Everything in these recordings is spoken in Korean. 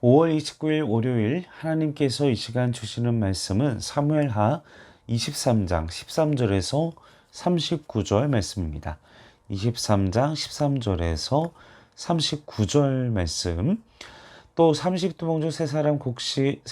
5월 29일 월요일 하나님께서 이 시간 주시는 말씀은 사무엘하 23장 13절에서 39절 말씀입니다. 23장 13절에서 39절 말씀. 또 30두봉 중 세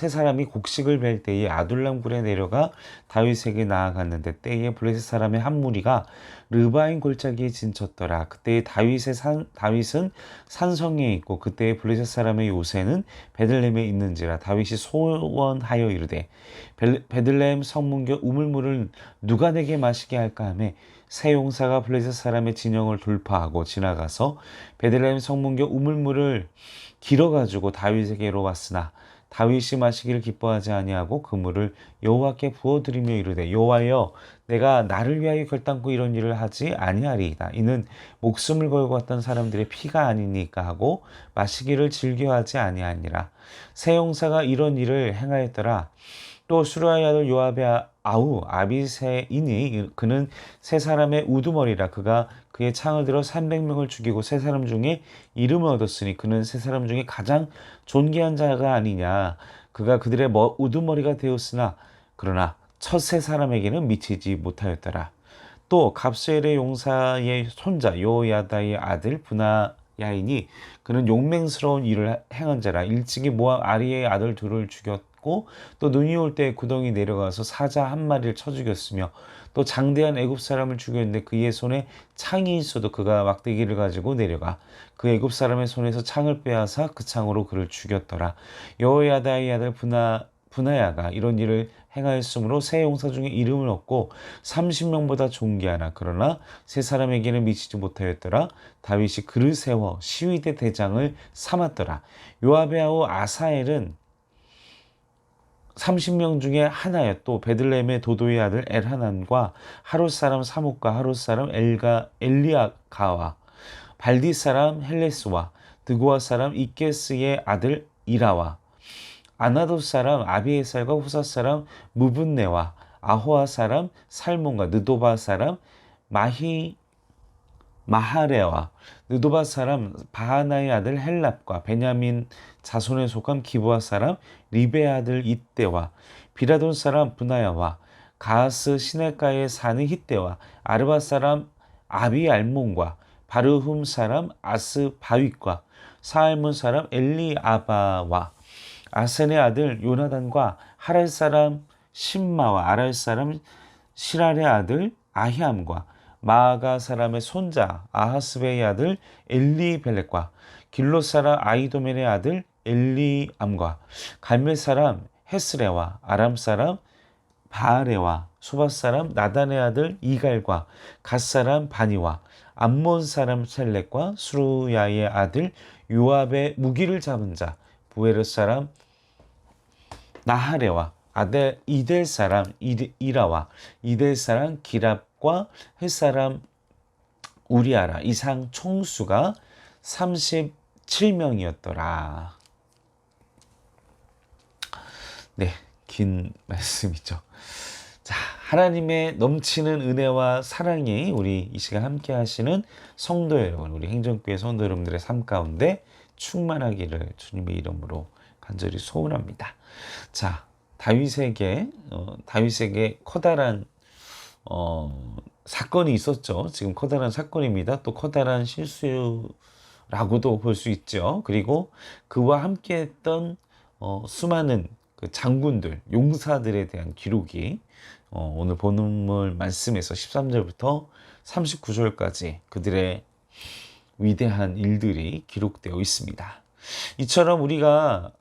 사람이 곡식을 벨 때에 아둘람 굴에 내려가 다윗에게 나아갔는데 때에 블레셋 사람의 한 무리가 르바인 골짜기에 진쳤더라. 그때에 다윗은 산성에 있고 그때에 블레셋 사람의 요새는 베들레헴에 있는지라. 다윗이 소원하여 이르되 베들레헴 성문교 우물물을 누가 내게 마시게 할까 하며 새 용사가 블레셋 사람의 진영을 돌파하고 지나가서 베들레헴 성문교 우물물을 길어가지고 다윗에게로 왔으나 다윗이 마시기를 기뻐하지 아니하고 그 물을 여호와께 부어드리며 이르되 여호와여 내가 나를 위하여 결단코 이런 일을 하지 아니하리이다. 이는 목숨을 걸고 왔던 사람들의 피가 아니니까 하고 마시기를 즐겨하지 아니하니라. 새 용사가 이런 일을 행하였더라. 또 수르야의 아들 요압의 아우 아비새이니 그는 세 사람의 우두머리라. 그가 그의 창을 들어 300명을 죽이고 세 사람 중에 이름을 얻었으니 그는 세 사람 중에 가장 존귀한 자가 아니냐. 그가 그들의 우두머리가 되었으나 그러나 첫 세 사람에게는 미치지 못하였더라. 또 갑스엘의 용사의 손자 요야다의 아들 브나야이니 그는 용맹스러운 일을 행한 자라. 일찍이 모압 아리의 아들 둘을 죽였고 또 눈이 올 때 구덩이 내려가서 사자 한 마리를 쳐 죽였으며 또 장대한 애굽 사람을 죽였는데 그의 손에 창이 있어도 그가 막대기를 가지고 내려가 그 애굽 사람의 손에서 창을 빼앗아 그 창으로 그를 죽였더라. 여호야다의 아들 분하야가 이런 일을 행하였으므로 세 용사 중에 이름을 얻고 30명보다 존귀하나 그러나 세 사람에게는 미치지 못하였더라. 다윗이 그를 세워 시위대 대장을 삼았더라. 요압의 아우 아사엘은 30명 중에 하나였. 또 베들레헴의 도도의 아들 엘하난과 하롯 사람 사목과 하롯 사람 엘리아가와 발디 사람 헬레스와 드고아 사람 이케스의 아들 이라와 아나돗 사람 아비에살과 후사 사람 무분네와 아호아 사람 살몬과 느도바 사람 마하레와 느도바 사람 바하나의 아들 헬랍과 베냐민 자손에 속한 기브아 사람 리베의 아들 이때와 비라돈 사람 브나야와 가하스 시내가에 사는 히때와 아르바 사람 아비알몬과 바르훔 사람 아스바윗과 사알몬 사람 엘리아바와 아센의 아들 요나단과 하랄 사람 심마와 아랄 사람 시랄의 아들 아히암과 마아가 사람의 손자 아하스베의 아들 엘리벨렉과 길롯 사람 아이도멜의 아들 엘리암과 갈멜 사람 헤스레와 아람 사람 바아레와 소밧 사람 나단의 아들 이갈과 갓 사람 바니와 암몬 사람 셀렉과 수루야의 아들 요압의 무기를 잡은 자 부에르 사람 나하레와 아델 이델 사람 이라와 이델 사람 기랍과 헷 사람 우리아라. 이상 총수가 37명이었더라. 네, 긴 말씀이죠. 자, 하나님의 넘치는 은혜와 사랑이 우리 이 시간 함께 하시는 성도 여러분, 우리 행정교회 성도 여러분들의 삶 가운데 충만하기를 주님의 이름으로 간절히 소원합니다. 자, 다윗에게 커다란 사건이 있었죠. 지금 커다란 사건입니다. 또 커다란 실수라고도 볼 수 있죠. 그리고 그와 함께했던 수많은 그 장군들, 용사들에 대한 기록이 오늘 본문 말씀에서 13절부터 39절까지 그들의 위대한 일들이 기록되어 있습니다. 이처럼 우리가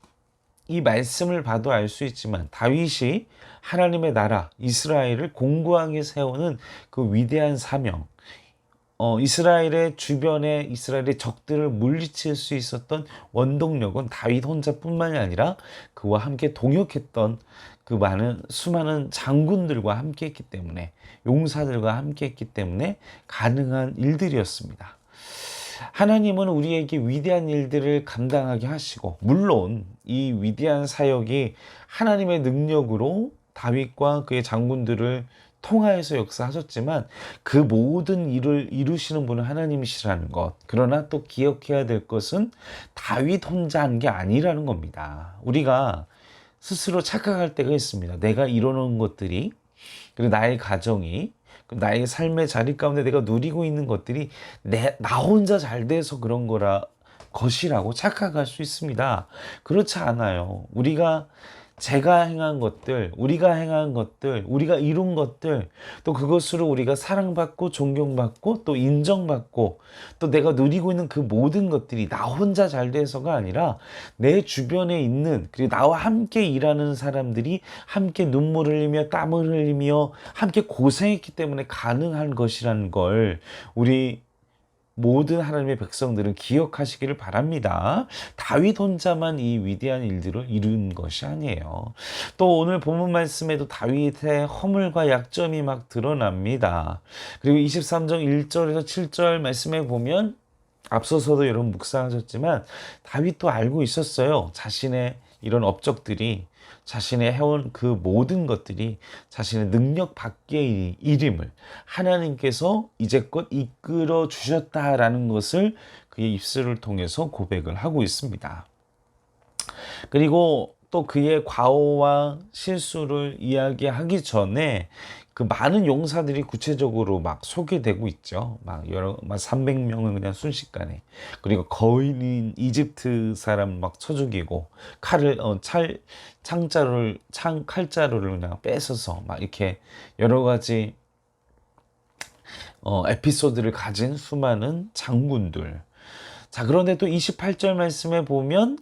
이 말씀을 봐도 알 수 있지만 다윗이 하나님의 나라 이스라엘을 공고하게 세우는 그 위대한 사명, 이스라엘의 주변에 이스라엘의 적들을 물리칠 수 있었던 원동력은 다윗 혼자뿐만이 아니라 그와 함께 동역했던 그 수많은 장군들과 함께했기 때문에, 용사들과 함께했기 때문에 가능한 일들이었습니다. 하나님은 우리에게 위대한 일들을 감당하게 하시고, 물론 이 위대한 사역이 하나님의 능력으로 다윗과 그의 장군들을 통하여서 역사하셨지만 그 모든 일을 이루시는 분은 하나님이시라는 것. 그러나 또 기억해야 될 것은 다윗 혼자 한 게 아니라는 겁니다. 우리가 스스로 착각할 때가 있습니다. 내가 이뤄놓은 것들이, 그리고 나의 가정이, 나의 삶의 자리 가운데 내가 누리고 있는 것들이 나 혼자 잘 돼서 그런 것이라고 착각할 수 있습니다. 그렇지 않아요. 제가 행한 것들, 우리가 행한 것들, 우리가 이룬 것들, 또 그것으로 우리가 사랑받고 존경받고 또 인정받고 또 내가 누리고 있는 그 모든 것들이 나 혼자 잘 돼서가 아니라 내 주변에 있는, 그리고 나와 함께 일하는 사람들이 함께 눈물을 흘리며 땀을 흘리며 함께 고생했기 때문에 가능한 것이라는 걸 우리 모든 하나님의 백성들은 기억하시기를 바랍니다. 다윗 혼자만 이 위대한 일들을 이룬 것이 아니에요. 또 오늘 본문 말씀에도 다윗의 허물과 약점이 막 드러납니다. 그리고 23장 1절에서 7절 말씀에 보면 앞서서도 여러분 묵상하셨지만 다윗도 알고 있었어요. 자신의 이런 업적들이, 자신의 해온 그 모든 것들이 자신의 능력 밖의 일임을 하나님께서 이제껏 이끌어 주셨다라는 것을 그의 입술을 통해서 고백을 하고 있습니다. 그리고 또 그의 과오와 실수를 이야기하기 전에 그 많은 용사들이 구체적으로 막 소개되고 있죠. 막 300명을 그냥 순식간에. 그리고 거인인 이집트 사람 막 쳐 죽이고 칼자루를 그냥 뺏어서 막 이렇게 여러 가지 에피소드를 가진 수많은 장군들. 자, 그런데 또 28절 말씀에 보면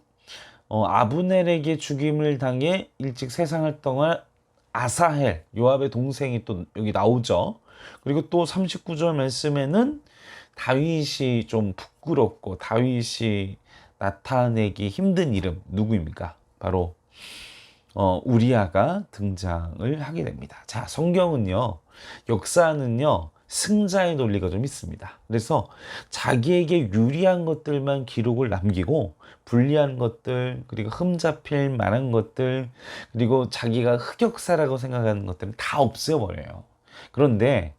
아브넬에게 죽임을 당해 일찍 세상을 떠날 아사헬, 요압의 동생이 또 여기 나오죠. 그리고 또 39절 말씀에는 다윗이 좀 부끄럽고 다윗이 나타내기 힘든 이름 누구입니까? 바로 우리아가 등장을 하게 됩니다. 자, 성경은요, 역사는요, 승자의 논리가 좀 있습니다. 그래서 자기에게 유리한 것들만 기록을 남기고 불리한 것들, 그리고 흠잡힐 만한 것들, 그리고 자기가 흑역사라고 생각하는 것들은 다 없애버려요. 그런데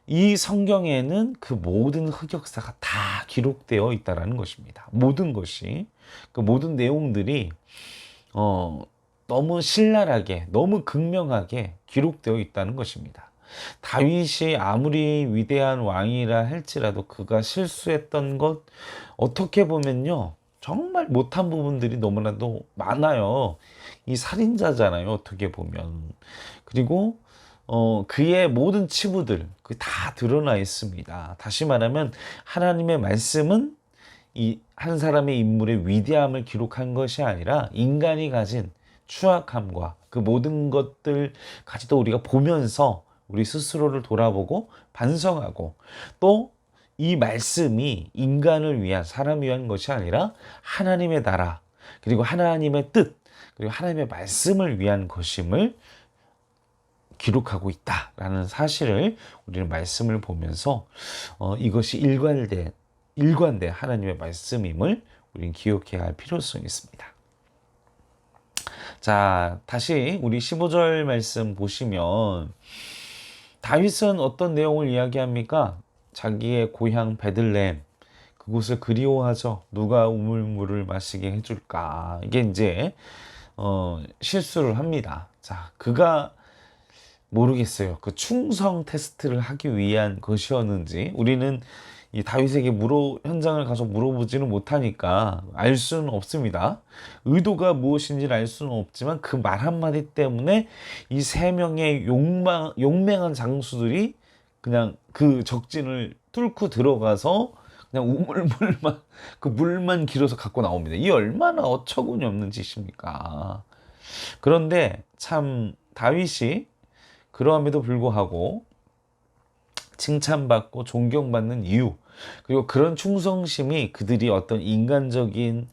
이 성경에는 그 모든 흑역사가 다 기록되어 있다는 것입니다. 모든 것이, 그 모든 내용들이 너무 신랄하게, 너무 극명하게 기록되어 있다는 것입니다. 다윗이 아무리 위대한 왕이라 할지라도 그가 실수했던 것, 어떻게 보면요, 정말 못한 부분들이 너무나도 많아요. 이 살인자잖아요, 어떻게 보면. 그리고 그의 모든 치부들 그 다 드러나 있습니다. 다시 말하면 하나님의 말씀은 이 한 사람의 인물의 위대함을 기록한 것이 아니라 인간이 가진 추악함과 그 모든 것들까지도 우리가 보면서 우리 스스로를 돌아보고 반성하고, 또 이 말씀이 인간을 위한, 사람을 위한 것이 아니라 하나님의 나라, 그리고 하나님의 뜻, 그리고 하나님의 말씀을 위한 것임을 기록하고 있다라는 사실을 우리는 말씀을 보면서 이것이 일관된 하나님의 말씀임을 우리는 기억해야 할 필요성이 있습니다. 자, 다시 우리 15절 말씀 보시면 다윗은 어떤 내용을 이야기합니까? 자기의 고향 베들레헴, 그곳을 그리워하죠. 누가 우물물을 마시게 해줄까? 이게 이제 실수를 합니다. 자, 그가 모르겠어요. 그 충성 테스트를 하기 위한 것이었는지, 우리는 이 다윗에게 현장을 가서 물어보지는 못하니까 알 수는 없습니다. 의도가 무엇인지를 알 수는 없지만 그 말 한마디 때문에 이 세 명의 용맹한 장수들이 그냥 그 적진을 뚫고 들어가서 그냥 우물물만, 그 물만 길어서 갖고 나옵니다. 이 얼마나 어처구니 없는 짓입니까? 그런데 참 다윗이 그러함에도 불구하고 칭찬받고 존경받는 이유, 그리고 그런 충성심이 그들이 어떤 인간적인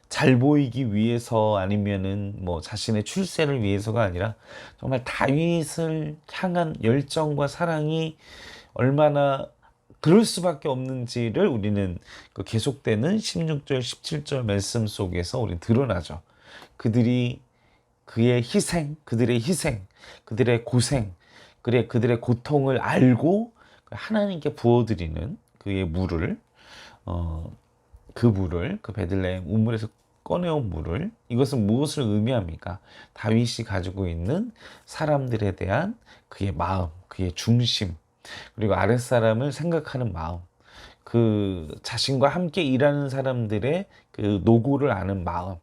잘 보이기 위해서 아니면은 자신의 출세를 위해서가 아니라 정말 다윗을 향한 열정과 사랑이 얼마나 그럴 수밖에 없는지를 우리는 그 계속되는 16절 17절 말씀 속에서 우리는 드러나죠. 그들의 희생, 그들의 고생, 그래 그들의 고통을 알고 하나님께 부어드리는 그의 물을 그 물을 그 베들레헴 우물에서 꺼내온 물을 이것은 무엇을 의미합니까? 다윗이 가지고 있는 사람들에 대한 그의 마음, 그의 중심, 그리고 아랫사람을 생각하는 마음, 그 자신과 함께 일하는 사람들의 그 노고를 아는 마음.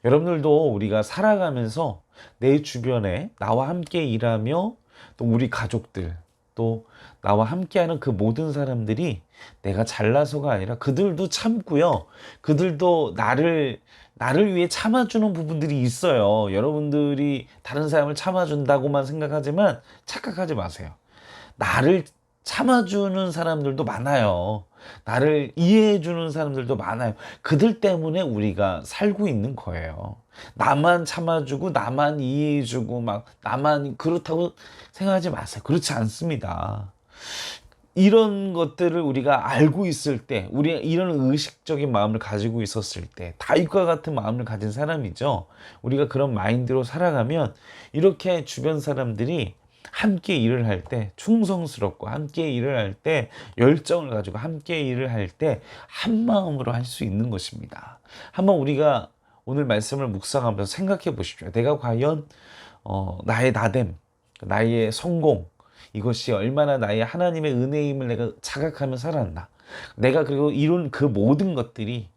여러분들도 우리가 살아가면서 내 주변에 나와 함께 일하며 또 우리 가족들 또 나와 함께하는 그 모든 사람들이 내가 잘나서가 아니라 그들도 참고요. 그들도 나를 위해 참아주는 부분들이 있어요. 여러분들이 다른 사람을 참아준다고만 생각하지만 착각하지 마세요. 나를 참아주는 사람들도 많아요. 나를 이해해주는 사람들도 많아요. 그들 때문에 우리가 살고 있는 거예요. 나만 참아주고, 나만 이해해주고, 막, 나만 그렇다고 생각하지 마세요. 그렇지 않습니다. 이런 것들을 우리가 알고 있을 때, 우리가 이런 의식적인 마음을 가지고 있었을 때, 다윗과 같은 마음을 가진 사람이죠. 우리가 그런 마인드로 살아가면, 이렇게 주변 사람들이 함께 일을 할 때 충성스럽고 함께 일을 할 때 열정을 가지고 함께 일을 할 때 한 마음으로 할 수 있는 것입니다. 한번 우리가 오늘 말씀을 묵상하면서 생각해 보십시오. 내가 과연 나의 나됨, 나의 성공 이것이 얼마나 나의 하나님의 은혜임을 내가 자각하며 살았나. 내가 그리고 이룬 그 모든 것들이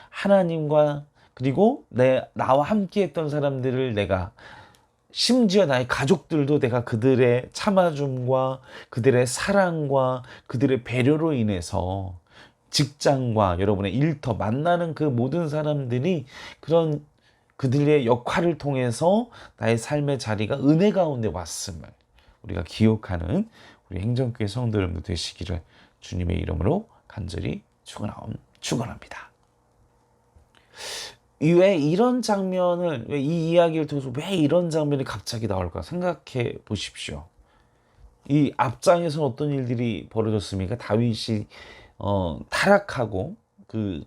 하나님과 그리고 나와 함께 했던 사람들을 내가 심지어 나의 가족들도 내가 그들의 참아줌과 그들의 사랑과 그들의 배려로 인해서 직장과 여러분의 일터 만나는 그 모든 사람들이 그런 그들의 역할을 통해서 나의 삶의 자리가 은혜 가운데 왔음을 우리가 기억하는 우리 행정교회 성도 여러분들 되시기를 주님의 이름으로 간절히 축원합니다. 왜 이런 장면을, 왜 이 이야기를 통해서 왜 이런 장면이 갑자기 나올까 생각해 보십시오. 이 앞장에서는 어떤 일들이 벌어졌습니까? 다윗이 타락하고 그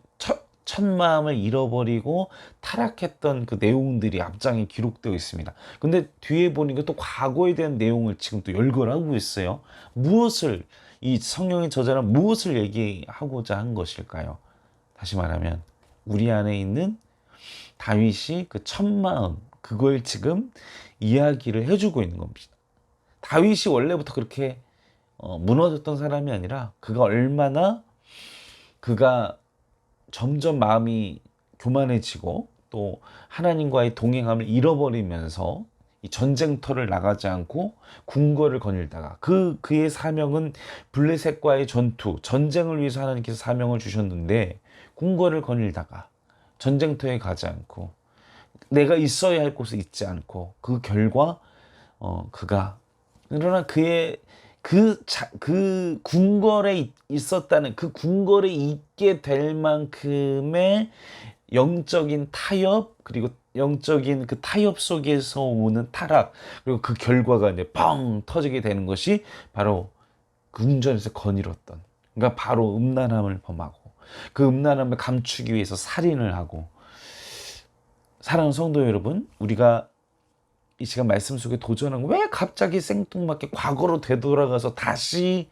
첫 마음을 잃어버리고 타락했던 그 내용들이 앞장에 기록되어 있습니다. 근데 뒤에 보니까 또 과거에 대한 내용을 지금 또 열거하고 있어요. 이 성령의 저자는 무엇을 얘기하고자 한 것일까요? 다시 말하면 우리 안에 있는 다윗이 그 첫 마음 그걸 지금 이야기를 해주고 있는 겁니다. 다윗이 원래부터 그렇게 무너졌던 사람이 아니라 그가 점점 마음이 교만해지고 또 하나님과의 동행함을 잃어버리면서 이 전쟁터를 나가지 않고 궁궐을 거닐다가 그의 사명은 블레셋과의 전쟁을 위해서 하나님께서 사명을 주셨는데 궁궐을 거닐다가 전쟁터에 가지 않고 내가 있어야 할 곳에 있지 않고 그 결과 그러나 그의 그 궁궐에 있었다는 그 궁궐에 있게 될 만큼의 영적인 타협 그리고 영적인 그 타협 속에서 오는 타락 그리고 그 결과가 이제 뻥 터지게 되는 것이 바로 궁전에서 거닐었던 그러니까 바로 음란함을 범하고 그 음란함을 감추기 위해서 살인을 하고 사랑하는 성도 여러분 우리가 이 시간 말씀 속에 도전한 왜 갑자기 생뚱맞게 과거로 되돌아가서 다시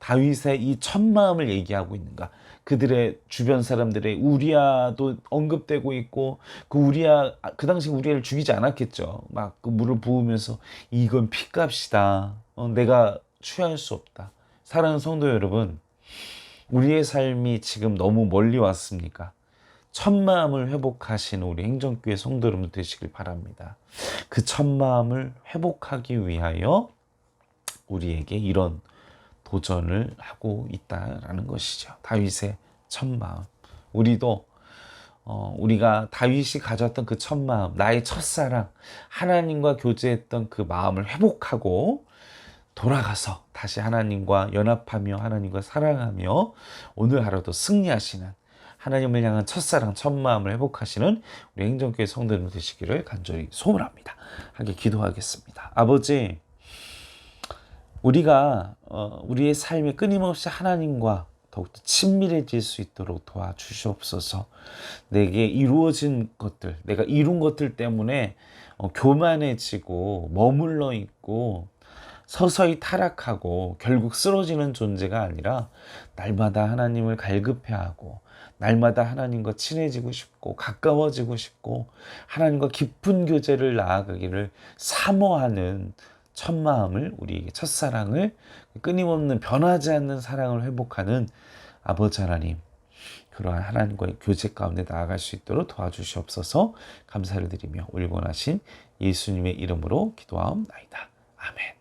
다윗의 이 첫 마음을 얘기하고 있는가? 그들의 주변 사람들의 우리아도 언급되고 있고 그 우리아 그 당시 우리아를 죽이지 않았겠죠. 막 그 물을 부으면서 이건 피값이다. 내가 취할 수 없다. 사랑하는 성도 여러분, 우리의 삶이 지금 너무 멀리 왔습니까? 첫 마음을 회복하시는 우리 행정교회 성도 여러분 되시길 바랍니다. 그 첫 마음을 회복하기 위하여 우리에게 이런 도전을 하고 있다라는 것이죠. 다윗의 첫 마음. 우리도 우리가 다윗이 가졌던 그 첫 마음, 나의 첫사랑, 하나님과 교제했던 그 마음을 회복하고 돌아가서 다시 하나님과 연합하며 하나님과 사랑하며 오늘 하루도 승리하시는 하나님을 향한 첫사랑, 첫마음을 회복하시는 우리 행정교회 성도들 되시기를 간절히 소원합니다. 함께 기도하겠습니다. 아버지, 우리가 우리의 삶이 끊임없이 하나님과 더욱더 친밀해질 수 있도록 도와주시옵소서. 내게 이루어진 것들, 내가 이룬 것들 때문에 교만해지고 머물러 있고 서서히 타락하고 결국 쓰러지는 존재가 아니라 날마다 하나님을 갈급해하고 날마다 하나님과 친해지고 싶고 가까워지고 싶고 하나님과 깊은 교제를 나아가기를 사모하는 첫 마음을, 우리에게 첫사랑을, 끊임없는 변하지 않는 사랑을 회복하는 아버지 하나님, 그러한 하나님과의 교제 가운데 나아갈 수 있도록 도와주시옵소서. 감사를 드리며 올권하신 예수님의 이름으로 기도하옵나이다. 아멘.